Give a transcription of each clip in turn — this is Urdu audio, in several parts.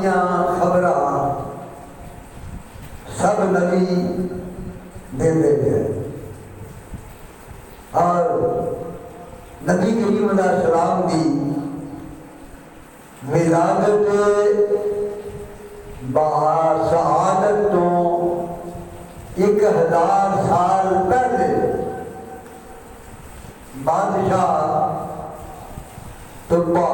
دیاں خبراں سب نبی دیندے گئے اور نبی کریم علیہ السلام دی ولادت سعادت تو 1000 سال پہلے بادشاہ طبا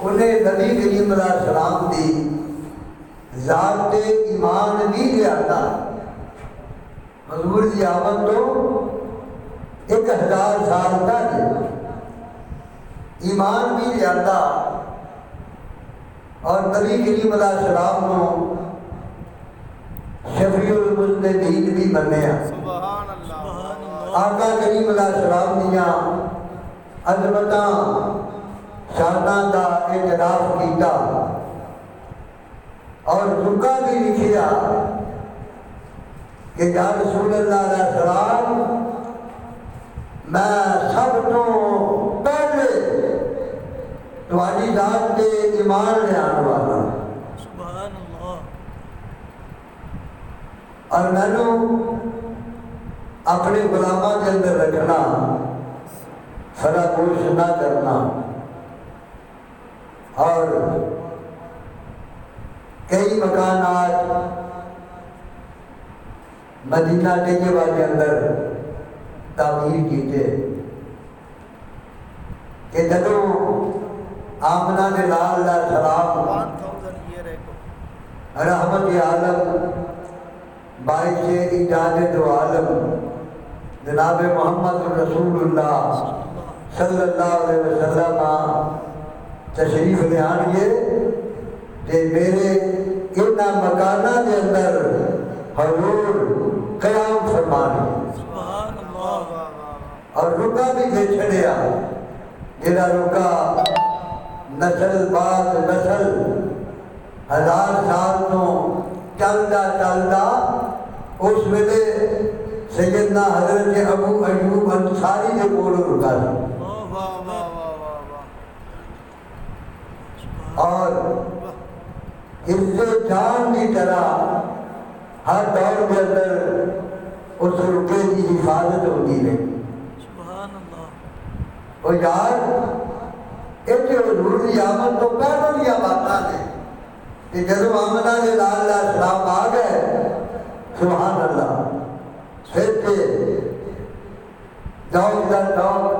انہیں نبی کریم علیہ السلام دی ذات ایمان بھی لیا حضور دی آمد تو 1000 سال پہلے ایمان بھی لیا اور نبی کریم علیہ السلام کو شفیع المذنبین بھی بنیا آقا کریم علیہ السلام دیا عظمتاں شاناں دا اعتراف کیتا اور رکا بھی لکھیا کہ یا رسول اللہ علیہ السلام میں سب تو پہلے تمہاری ذات کے ایمان لے آنے والا سبحان اللہ اور میں نے اپنے غلاماں کے اندر رکھنا فراموش نہ کرنا اور کئی مکانات مدینہ طیبہ کے اندر تعمیر کیتے کہ جدوں آمنہ نے لال علیہ السلام رحمت عالم باعث ایجاد دو عالم جناب محمد رسول اللہ صلی اللہ علیہ وسلم تشریف لے آنگے کہ میرے اتنا مکانہ کے اندر حضور قیام فرمانے اور رکا بھی دے چھڑیا جیڑا رکا نسل بعد نسل 1000 سال تو چلدا اس ویلے سیدنا حضرت ابو ایوب انصاری کے کول رکا اور اس جان کی طرح ہر دور کے اندر اس رکے کی حفاظت ہوتی ہے اور یار ایسے حضور کی آمد تو پہلے دیا باتاں نے کہ جدو آمنہ نے لال علیہ السلام آ گئے سبحان اللہ پھر کے جاؤ ادھر جاؤ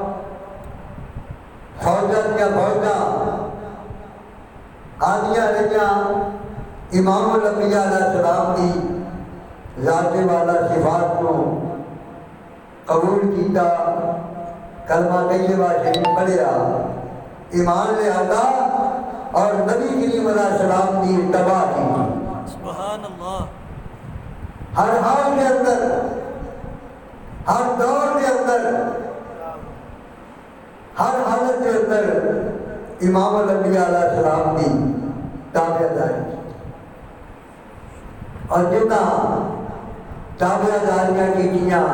فوجات یا فوجاں آنیاں رہیاں امام الانبیاء علیہ السلام کی ذات والا صفات کو قبول کیتا کلمہ طیبہ شریف پڑھیا ایمان لے آتا اور نبی کریم علیہ السلام کی اتباع کی سبحان اللہ ہر حال کے اندر ہر دور کے اندر ہر حالت کے اندر امام الانبیاء علیہ السلام کی تابعداری اور جتنا تابعداریاں کی کیاں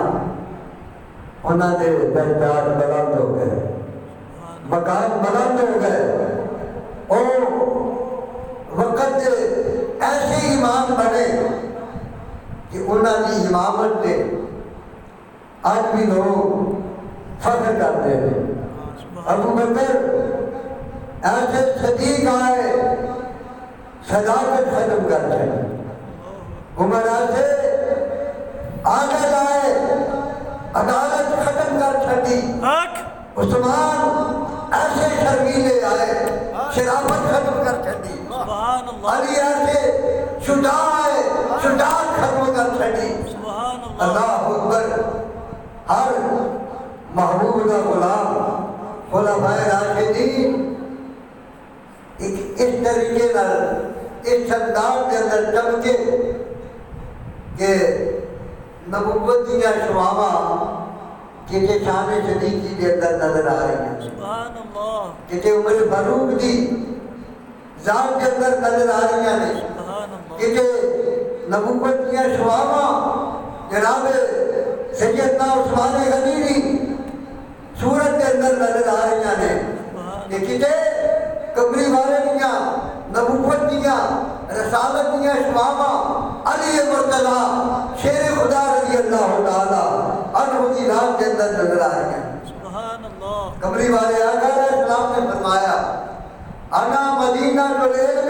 انہوں نے درجات بلند ہو گئے مقام بلند ہو گئے اور وقت ایسے امام بنے کہ انہوں نے امامت سے آج بھی لوگ فخر کرتے ہیں ابو بکر ایسے صدیق آئے صداقت ختم کرتے ہیں عمر ایسے آگے آئے عدالت ختم کر چھٹی عثمان ایسے شرمیلے آئے شرافت ختم کر چھٹی علی ایسے شجاع آئے شجاعت ختم کر چھٹی اللہ اکبر ہر محبوب کا غلام خلفاء راشدین اس طریقے اس انداز کے اندر چمکے کہ نبوت دیا شعاواں کسی شان صدیقی کے اندر نظر آ رہی ہیں کسی عمر فاروق دی ذات کے اندر نظر آ رہی ہیں کسی نبوت دیا شعاواں جناب سیدنا عثمان غنی دی صورت کے اندر نظر آ رہی ہیں کہ کسی کمری والے رسالت دیا شماما علی مرتضی شیر خدا رضی اللہ تعالی عنہ کی رات کے اندر نظر آ گیا. سبحان اللہ. کمری والے آقا علیہ السلام نے فرمایا انا مدینہ العلم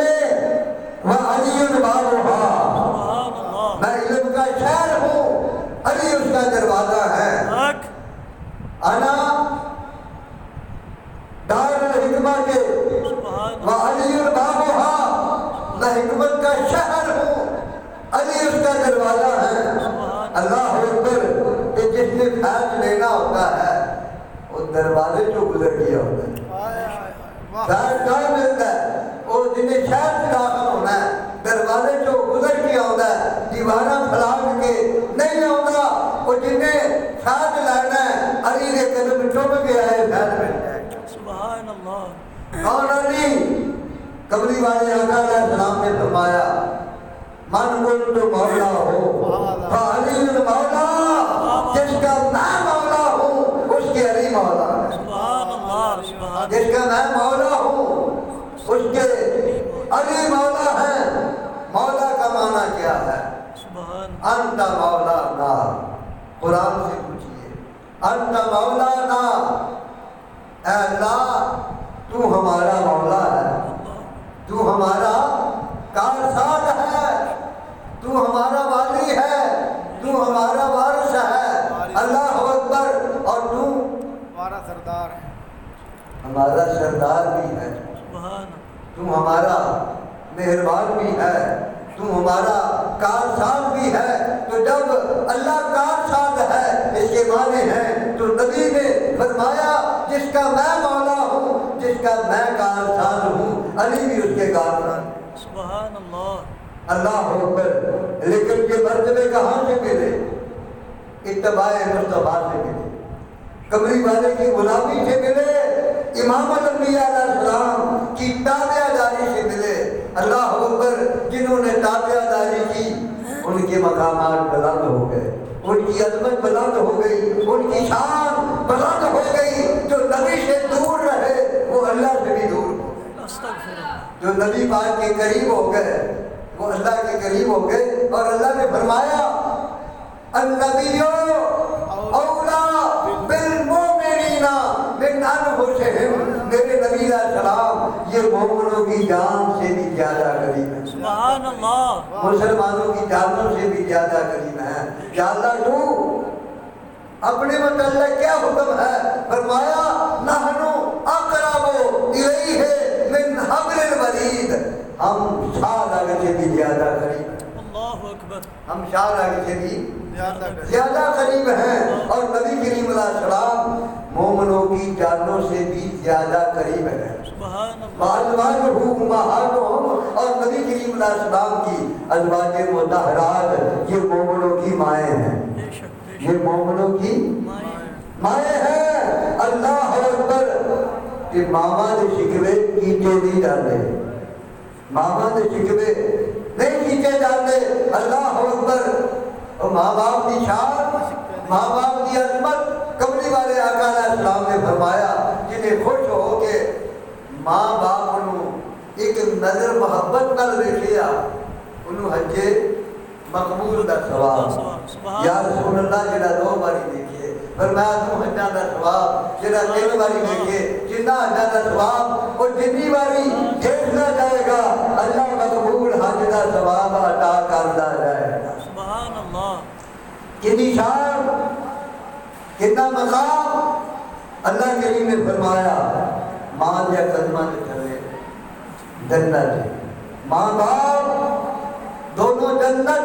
و علی بابها. سبحان اللہ. میں علم کا شہر ہوں، علی اس کا دروازہ ہے. حق. انا دار الحکمہ کے سبحان و علی بابها، میں حکمت کا شہر ہوں، علی اس کا دروازہ ہے. اللہ اکبر. کہ جس نے فیض لینا ہوتا ہے وہ دروازے جو گزر گیا ہوتا ہے. فیض کہاں ملتا ہے؟ وہ جنہیں شہر سے داخل ہونا ہے دروازے جو گزر گیا ہوتا ہے دیوارہ پھلاٹ کے نہیں ہوتا. وہ جنہیں فیض لینا ہے علی کے قدم چوم گیا ہے فیض ملتا ہے. سبحان اللہ. کون علی؟ قبری والے آقا علیہ السلام نے فرمایا من قلت مولا ہو فعلی المولا، جس کا میں مولا ہوں اس کے علی مولا ہے. سبحان اللہ. سبحان. جس کا میں مولا ہوں اس کے علی مولا ہے. مولا کا معنی کیا ہے؟ سبحان. انت مولا نا. قرآن سے پوچھئے انت مولا نا، اے اللہ تو ہمارا مولا ہے، تو ہمارا کارساز ہے، تو ہمارا والی ہے، تو ہمارا وارث ہے. اللہ اکبر. اور تو ہمارا سردار ہے. ہمارا سردار بھی ہے، سبحان. تو ہمارا مہربان بھی ہے، تو ہمارا کارساز بھی ہے. تو جب اللہ کارساز ہے اس کے معنی ہیں تو نبی نے فرمایا جس کا میں مولا ہوں، جس کا میں کارساز ہوں، علی بھی اس کے کارساز. سبحان اللہ. اللہ اکبر. لیکن یہ مرتبے کہاں سے ملے؟ اتباع مصطفیٰ سے ملے، قبری والے کی غلامی سے ملے، امام الانبیاء علیہ السلام کی تابعہ داری سے ملے. اللہ اکبر. جنہوں نے تابعہ داری کی ان کے مقامات بلند ہو گئے، ان کی عظمت بلند ہو گئی، ان کی شان بلند ہو گئی. جو نبی سے دور رہے وہ اللہ سے بھی دور ہو گئے، استغفر اللہ. جو نبی پاک کے قریب ہو گئے وہ اللہ کے قریب ہو گئے. اور اللہ نے فرمایا النبی اولا بالمؤمنین من انفسہم. میرے نبی علیہ السلام یہ مومنوں کی جان سے بھی زیادہ قریب ہے، سبحان اللہ. مسلمانوں کی جانوں سے بھی زیادہ قریب ہے. یا اللہ تو اپنے متعلق کیا حکم ہے؟ فرمایا نحن اقرب الیہ من حبل الورید. ہم شاہ آگے سے بھی زیادہ قریب ہیں، اللہ اکبر. ہم شاہ آگے سے بھی زیادہ کر. زیادہ قریب ہیں. اور نبی کریم علیہ السلام مومنوں کی جانوں سے بھی زیادہ قریب ہیں. سبحان اللہ. وازواجہ امہاتہم. اور نبی کریم علیہ السلام کی ازواج مطہرات یہ مومنوں کی مائیں ہیں، بے شک. بے یہ شک. مومنوں کی مائیں. مائیں ہیں. اللہ اکبر. کہ ماما نے شکوے کیچے نہیں ڈالے، ماما نے شکوے نہیں کیچے ڈالے. اللہ اکبر. اور ماں باپ کی شان، ماں باپ کی عظمت. قبری والے آقا علیہ السلام نے فرمایا جنہیں خوش ہو کے ماں باپ نو ایک نظر محبت نال دیکھیا انہوں حجے مقبول دا ثواب. یا رسول اللہ جڑا 2 باری دیکھیے فرمایا تو حجاں دا ثواب، جڑا 3 باری دیکھیے جنہ حجاں دا ثواب. اور جتنی باری دیکھنا جائے گا اللہ مقبول حج دا ثواب عطا کردا جائے گا. سبحان اللہ. کتنی شان، کتنا مقام. اللہ کریم نے فرمایا ماں یا قدمہ نے چلے جنت، ماں باپ دونوں جنت.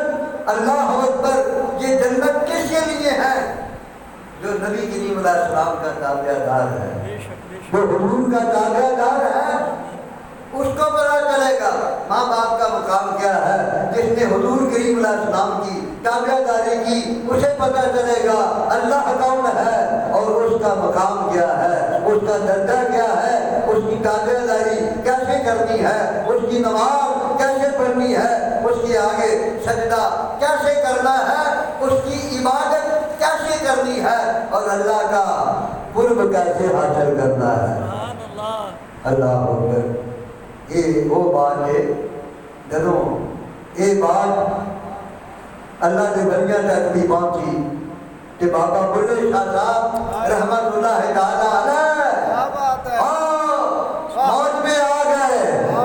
اللہ اکبر. یہ جنت کس کے لیے ہے؟ جو نبی کریم علیہ السلام کا تابعہ دار ہے، بے شک. بے شک. جو حضور کا تابعہ دار ہے اس کو پتا چلے گا ماں باپ کا مقام کیا ہے. جس نے حضور کریم علیہ السلام کی تابعہ داری کی اسے پتا چلے گا اللہ کون ہے اور اس کا مقام کیا ہے، اس کا درجہ کیا ہے، اس کی تابعہ داری کیسے کرنی ہے، اس کی نماز کیسے پڑھنی ہے، اس کی آگے سجدہ کیسے کرنا ہے، اس کی عبادت کیسے کرنی ہے، اور اللہ کا قرب کیسے حاصل کرنا ہے. سبحان اللہ. اللہ اکبر. یہ وہ بات ہے جدوں یہ بات اللہ کے بندیاں تک بھی پہنچی کہ بابا بلے شاہ صاحب رحمت اللہ تعالی علیہ کیا بات ہے موج میں آ گئے،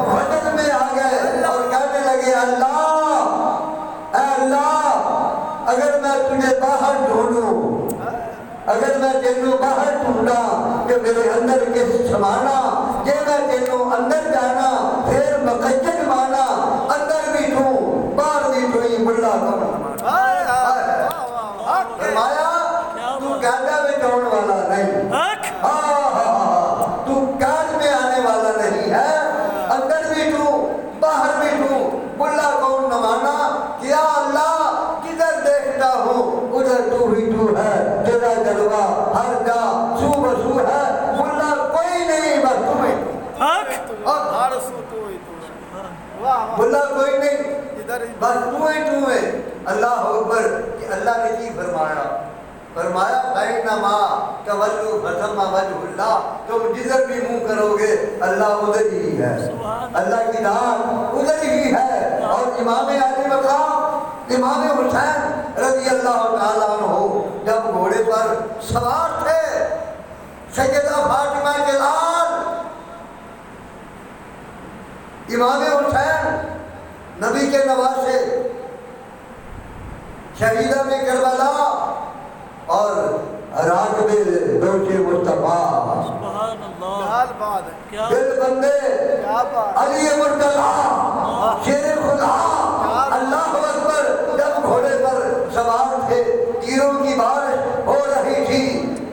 وطن میں آ گئے اور کہنے لگے اے اللہ اگر میں تجھے باہر ڈھونڈوں، اگر میں تینوں باہر ڈھونڈا کہ میرے اندر کس سمانا، یہ میں تینوں اندر جانا پھر مقید مانا، اندر بھی ٹھوں باہر بھی ٹھوئی ملا فرمایا تو قیدہ میں جاؤن والا نہیں، تو قید میں آنے والا نہیں ہے، اندر بھی ٹھوں باہر بھی ٹھوں ملا کون نمانا، کیا اللہ کدھر دیکھتا ہوں ادھر تو ہی تو ہے، تیرا جلوہ ہر جا سو بسو ہے، ملا کوئی نہیں بس تمہیں ہر سو تو ہی تو ہے ملا کوئی نہیں ادھر بس تو ہے۔ اللہ اکبر کہ اللہ نے کی فرمایا بینما تولوا فثم وجہ اللہ، تم جدھر بھی منہ کرو گے اللہ ادھر ہی ہے، اللہ کی ذات ادھر ہی ہے۔ اور امام علی مقام امام حسین رضی اللہ تعالیٰ عنہ جب گھوڑے پر سوار تھے، سیدہ فاطمہ کے لال امام حسین نبی کے نواسے شہیدہ میں کربلا اور راکب دوش مصطفیٰ سبحان اللہ حال بات ہے کیا دل بندے کیا بات علی مرتضیٰ شیر خدا اللہ اکبر جب گھوڑے پر سوار تھے، تیروں کی بارش ہو رہی تھی،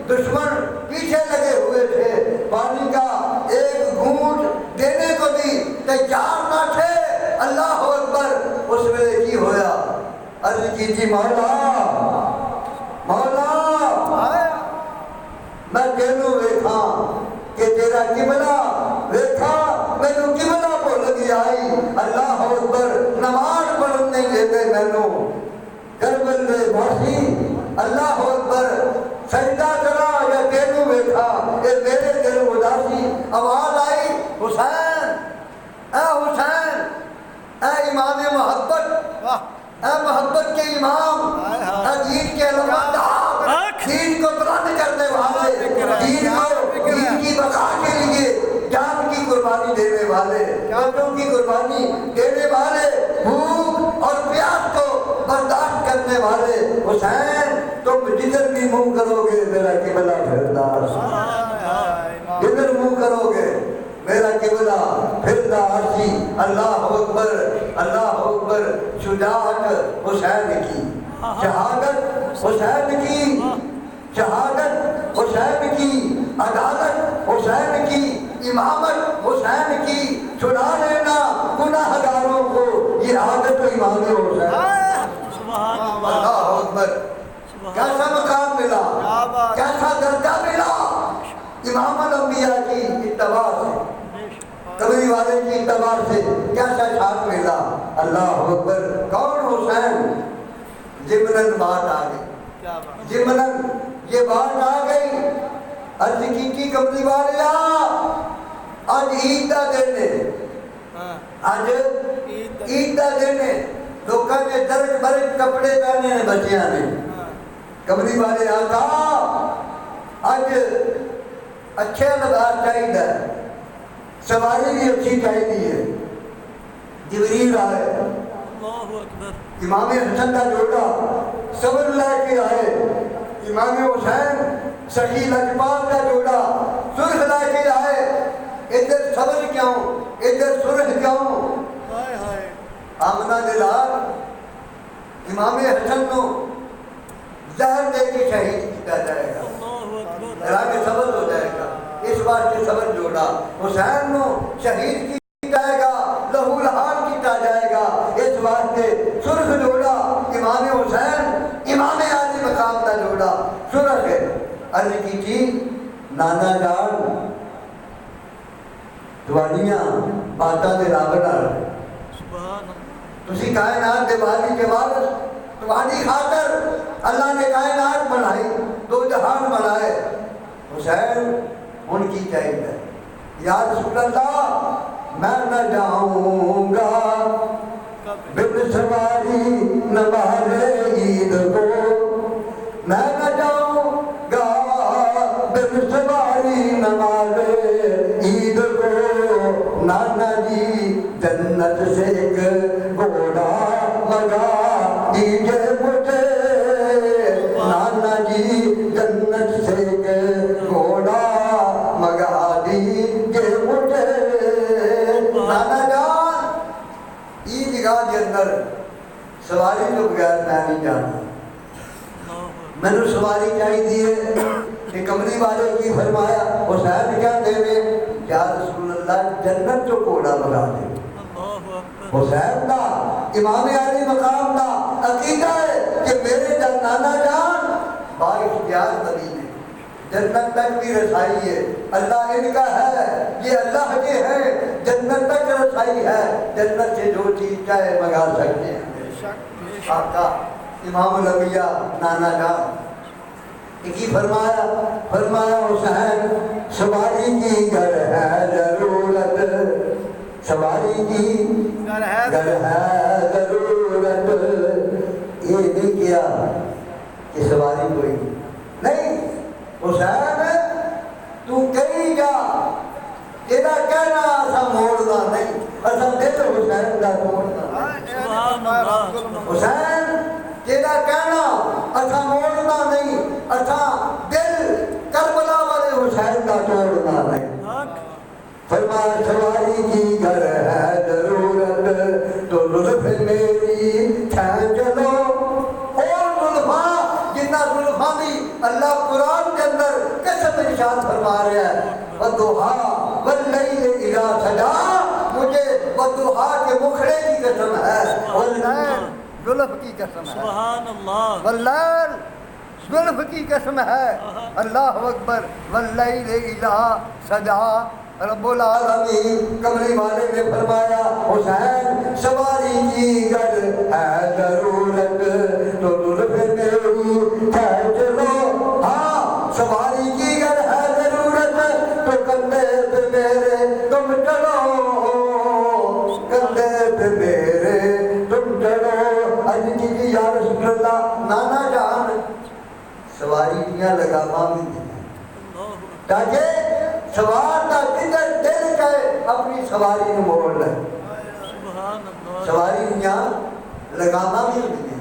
دشمن پیچھے لگے ہوئے تھے، پانی کا ایک گھونٹ دینے کو بھی تیار نہ تھے۔ اللہ اکبر اس ویلے کی ہویا عرض کی تھی مولا میں تینوں ویکھا کہ تیرا قبلہ ویکھا مینوں قبلہ بھول گیا آئی، اللہ اکبر نماز پڑھن نہیں دیتے مینوں کربل دے باسی، اللہ اکبر سجدہ کرا یا تینوں ویکھا اے میرے دل اداسی۔ آواز آئی حسین حسین اے امام محبت، اے محبت کے امام، اے دین کے علماء، دین کو بلند کرنے والے، دین کی بقا کے لیے جان کی قربانی دینے والے، بچوں کی قربانی دینے والے، بھوک اور پیاس کو برداشت کرنے والے حسین، تم جدھر بھی منہ کرو گے میرا قبلہ پھردار، جدھر منہ کرو گے میرا قبلہ پھردا عرشی۔ اللہ اکبر اللہ اکبر، شجاعت حسین کی، شہادت حسین کی، شہادت حسین کی، عدالت حسین کی، امامت حسین کی، چھڑا لینا گناہ گاروں کو، یہ عادت امام حسین۔ سبحان اللہ اللہ اکبر، کیسا مقام ملا، کیسا درجہ ملا امام الانبیاء کی اتباع سے، کبھی والے کی اتباع سے کیسا شان ملا۔ اللہ اکبر، کون حسین؟ جمنن بات آ گئی، جمنن یہ بات آ گئی، عرض کی کملی والیا آج عید دا دن ہے، آج عید دا دن ہے، لوگوں نے درج برج کپڑے پہنے ہیں بچیاں نے، کملی والے آقا آج اچھے لباس چاہیے، سواری بھی اچھی چاہیے ہے، جبریل آئے، اللہ اکبر امام حسن کا جوڑا صبر لے کے آئے، امام حسین سخی لجپال کا جوڑا سرخ لے کے آئے، ادھر صبر کیوں ادھر سرخ کیوں؟ آمنہ دلال امام حسن کو زہر دے کے شہید کیا جائے گا، اللہ اکبر راہ صبر ہو جائے گا، اس واسطے صبر جوڑا، حسین کو شہید کی جائے گا، لہو لہان کیتا جائے گا، اس واسطے سرخ جوڑا امام حسین امام علی مقام کا جوڑا سرخ ہے۔ عرض کی تھی نانا جان دوانیاں باتاں دے رب نال، سبحان اللہ تسی کائنات دے والی کے وارث، تمہاری خاطر اللہ نے کائنات بنائی، دو جہان بنائے، حسین ان کی چاہیے یا رسول اللہ میں نہ جاؤں گا بن سواری نمازے عید کو میں نہ جاؤں گا بن سواری نمازے عید کو نانا جی جنت سے ایک گھوڑا لگا دیجئے مجھے نانا جی جنت سے ایک گھوڑا منگا دیجئے مجھے نانا جان عیدگاہ کے اندر سواری تو بغیر میں نہیں جانا میں نے سواری چاہیے کہ کمری والے کی فرمایا حسین کیا دے دے یا رسول اللہ جنت تو گھوڑا لگا دے حسین دا امام علی مقام دا عقیدہ ہے کہ میرے نانا جان بااختیار نبی نے جنت تک بھی رسائی ہے اللہ ان کا ہے یہ اللہ کے ہے جنت تک رسائی ہے جنت سے جو چیز چاہے منگا سکتے ہیں آقا امام الانبیاء نانا جان ایک ہی فرمایا حسین سواری کی گر ہے ضرورت سواری کی گر ہے ضرورت یہ نہیں کیا کہ سواری کوئی نہیں حسین تو کہیں جا تیرا کہنا ایسا موڑنا نہیں ایسا دل حسین کا موڑنا حسین تیرا کہنا ایسا موڑنا نہیں ایسا دل کربلا والے حسین کا توڑنا نہیں فرمایا سواری کی گر ہے ضرورت تو لطف میری کھینچ لو اور لطفا جنہ لطفا بھی اللہ قرآن کے اندر قسم ارشاد فرما رہا ہے والضحیٰ واللیل اذا سجا مجھے والضحیٰ کے مکھڑے کی قسم ہے واللیل زلف کی قسم ہے سبحان اللہ واللیل زلف کی قسم ہے اللہ اکبر واللیل اذا سجا رب العالمین کمری والے نے فرمایا حسین سواری کی گر ہے ضرورت تو لطف میری کھینچ لو ہاں سواری کی گر ہے ضرورت تو کندھے پہ میرے تم چڑھو کندھے پہ میرے تم چڑھو علی کی یا رسول اللہ نانا جان سواری دیا لگاما بھی دیا تاکہ سوار کا جدر دل کہے اپنی سواری نے موڑ لے سواری دیا لگاما بھی دیا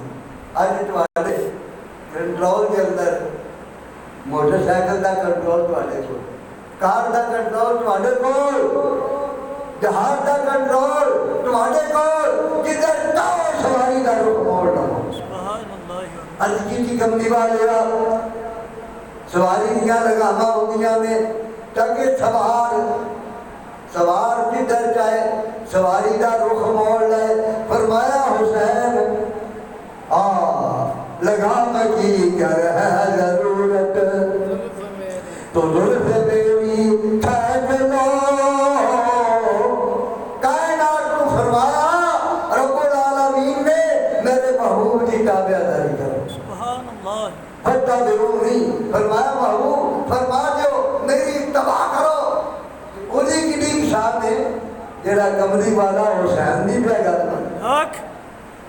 آج توڑے کنٹرول کے اندر موٹر سائیکل دا کنٹرول توڑے کو کار دا کنٹرول توڑے کو جہاز دا کنٹرول توڑے کو جدر تاؤ سواری دا رخ موڑ لے علی کی کمنی والے سواری دیا لگاما ہوندیاں میں تاکہ سوار جدھر جائے سواری دا رخ موڑ لے فرمایا حسین لگام کی گر ہے ضرورت تو زلف میری کھینچ لو کائنات کو فرمایا رب العالمین نے میرے محبوب کی تابع داری کرو سبحان اللہ فتح درونی فرمایا محبوب فرما دیو میری اتباع کرو انہی کی نیم شاہ نے جیڑا کمری والا حسین نہیں پہ گا حق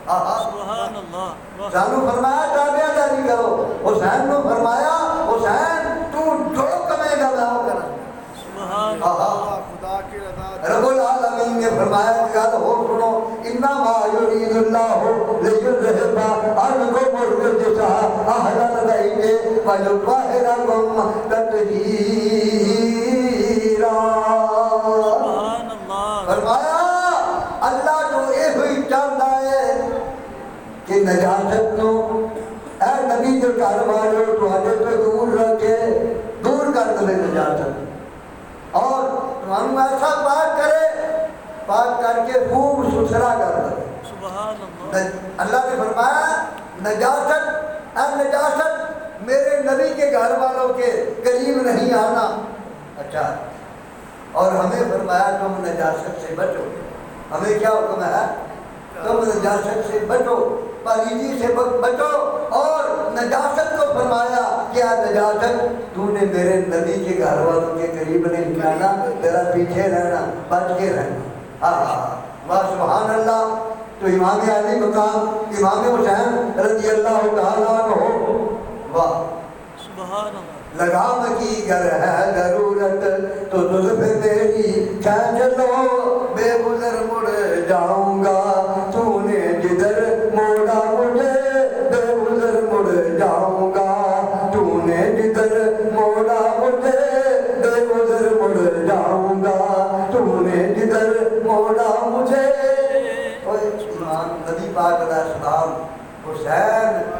سبحان اللہ سانو فرمایا تابع داری کرو حسین نے فرمایا حسین تو جو کمے گا میں ہوں کرا سبحان خدا کی رضا رب العالمین نے فرمایا کہ ہو سنو انما یرید اللہ لیذہب عنکم الرجس اہل البیت ویطہرکم تطہیرا سبحان اللہ فرمایا اللہ جو اے ہوئی چاہتا ہے کہ نجاست نو اے نبی جو گھر والے تواڈے تو دور رکھے دور کر دے نجاست اور تمہاروں ایسا پاک کر کے خوب ستھرا کر دے سبحان اللہ اللہ نے فرمایا نجاست میرے نبی کے گھر والوں کے قریب نہیں آنا اچھا اور ہمیں فرمایا تم نجاست سے بچو ہمیں کیا حکم ہے تم نجاست سے بچو پلیدی سے بچو اور نجاست کو فرمایا کیا نجاست تو نے میرے نبی کے گھر والوں کے قریب نہیں جانا تیرا پیچھے رہنا بچ کے رہنا واہ سبحان اللہ تو امام علی مقام امام حسین رضی اللہ تعالیٰ عنہ واہ سبحان اللہ لگام کی گر ہے ضرورت تو زلف میری کھینچ لو بے گزر مڑ جاؤں گا تو نے جدھر موڑا مجھے بے گزر مڑ جاؤں گا تو نے جدھر موڑا مجھے بے گزر مڑ جاؤں گا تو نے جدھر موڑا مجھے امام نبی پاک علیہ السلام حسین